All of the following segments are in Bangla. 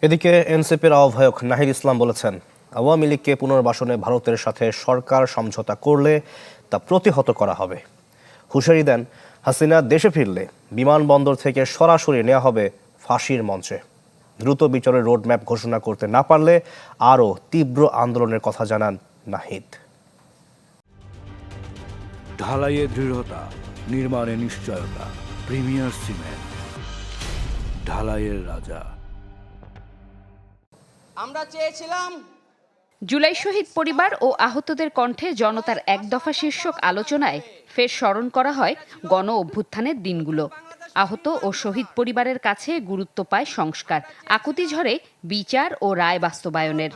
এদিকে এনসিপির আহ্বায়ক নাহিদ ইসলাম বলেছেন, আওয়ামী লীগকে পুনর্বাসনে ভারতের সাথে সরকার সমঝোতা করলে তা প্রতিহত করা হবে। হুঁশিয়ারি দেন, হাসিনা দেশে ফিরলে বিমানবন্দর থেকে সরাসরি নেওয়া হবে ফাঁসির মঞ্চে। দ্রুত বিচারের রোডম্যাপ ঘোষণা করতে না পারলে আরও তীব্র আন্দোলনের কথা জানান নাহিদ। ঢালাইয়ে দৃঢ়তা, নির্মাণে নিশ্চয়তা। প্রিমিয়ার সিমেন্ট, ঢালাইয়ের রাজা। আমরা চেয়েছিলাম জুলাই শহীদ পরিবার ও আহতদের কণ্ঠে জনতার এক দফা শীর্ষক আলোচনায় ফের স্মরণ করা হয় গণ অভ্যুত্থানের দিনগুলো। আহত ও শহীদ পরিবারের কাছে গুরুত্ব পায় সংস্কার, আকুতি ঝরে বিচার ও রায় বাস্তবায়নের।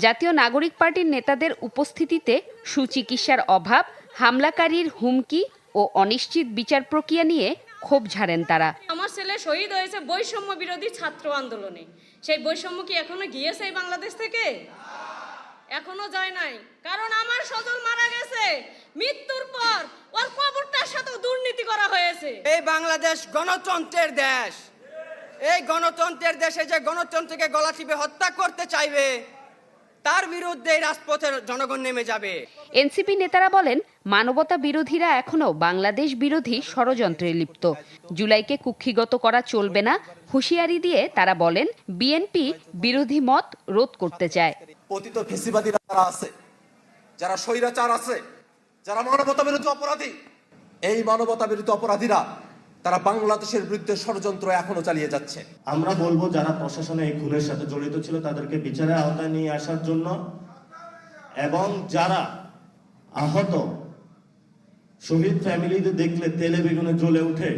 জাতীয় নাগরিক পার্টির নেতাদের উপস্থিতিতে সুচিকিৎসার অভাব, হামলাকারীর হুমকি ও অনিশ্চিত বিচার প্রক্রিয়া নিয়ে ক্ষোভ ঝাড়েন তারা। আমার ছেলে শহীদ হয়েছে বৈষম্য বিরোধী ছাত্র আন্দোলনে। সেই বৈষম্য কি এখনো গিয়েছে এই বাংলাদেশ থেকে? এখনো যায় নাই, কারণ আমার সজল মারা গেছে। মৃত্যুর পর ওর কবরটার সাথে দুর্নীতি করা হয়েছে। এই বাংলাদেশ গণতন্ত্রের দেশ। এই গণতন্ত্রের দেশে যে গণতন্ত্রকে গলা টিপে হত্যা করতে চাইবে, তার বিরুদ্ধে রাজপথের জনগণ নেমে যাবে। এনসিপি নেতারা বলেন, মানবতা বিরোধীরা এখনো বাংলাদেশ বিরোধী ষড়যন্ত্রে লিপ্ত। জুলাইকে কুক্ষিগত করা চলবে না হুঁশিয়ারি দিয়ে তারা বলেন, বিএনপি বিরোধী মত রোধ করতে চায়। পতিত ফ্যাসিবাদীরা যারা আছে, যারা স্বৈরাচার আছে, যারা মানবতা বিরোধী অপরাধী, এই মানবতা বিরোধী অপরাধীরা তারা বাংলাদেশের বিরুদ্ধে ষড়যন্ত্র এখনো চালিয়ে যাচ্ছে। আমরা বলবো যারা প্রশাসনে এই খুনের সাথে জড়িত ছিল তাদেরকে বিচারের আওতায় নিয়ে আসার জন্য, এবং যারা আহত শহীদ ফ্যামিলিদের দেখলে তেলে বেগুনে জ্বলে উঠে,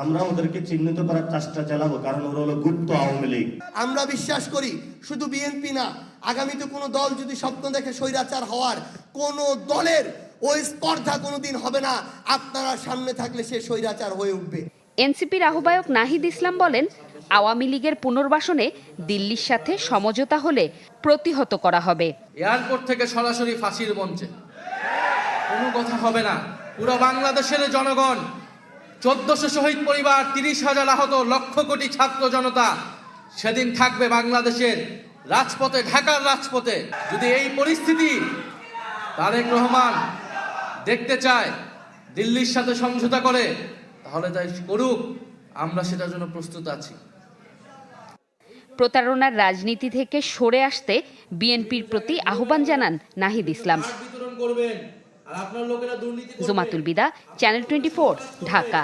আমরা ওদেরকে চিহ্নিত করার চেষ্টা চালাবো, কারণ ওরা হলো গুপ্ত আওয়ামী লীগ। আমরা বিশ্বাস করি শুধু বিএনপি না, আগামীতে কোনো দল যদি স্বপ্ন দেখে স্বৈরাচার হওয়ার, কোনো দলের ওই স্পর্ধা কোনোদিন হবে না। আপনারা সামনে থাকলে সে স্বৈরাচার হয়ে উঠবে। এনসিপির আহ্বায়ক নাহিদ ইসলাম বলেন, আওয়ামী লীগের পুনর্বাসনে দিল্লির সাথে সমঝোতা হলে প্রতিহত করা হবে। এয়ারপোর্ট থেকে সরাসরি ফাঁসির মঞ্চে কোনো কথা হবে না। পুরো বাংলাদেশের জনগণ, 1400 শহীদ পরিবার, 30,000 আহত, লক্ষ কোটি ছাত্র জনতা সেদিন থাকবে বাংলাদেশের রাজপথে, ঢাকার রাজপথে। যদি এই পরিস্থিতি তারেক রহমান দেখতে চায়, দিল্লির সাথে সমঝোতা করে, তাহলে তাই করুক, আমরা সেটার জন্য প্রস্তুত আছি। প্রতারণার রাজনীতি থেকে সরে আসতে বিএনপির প্রতি আহ্বান জানান নাহিদ ইসলাম। বিতরণ করবেন আর আপনার লোকেরা দুর্নীতি। জুমাতুল বিদা, চ্যানেল 24, ঢাকা।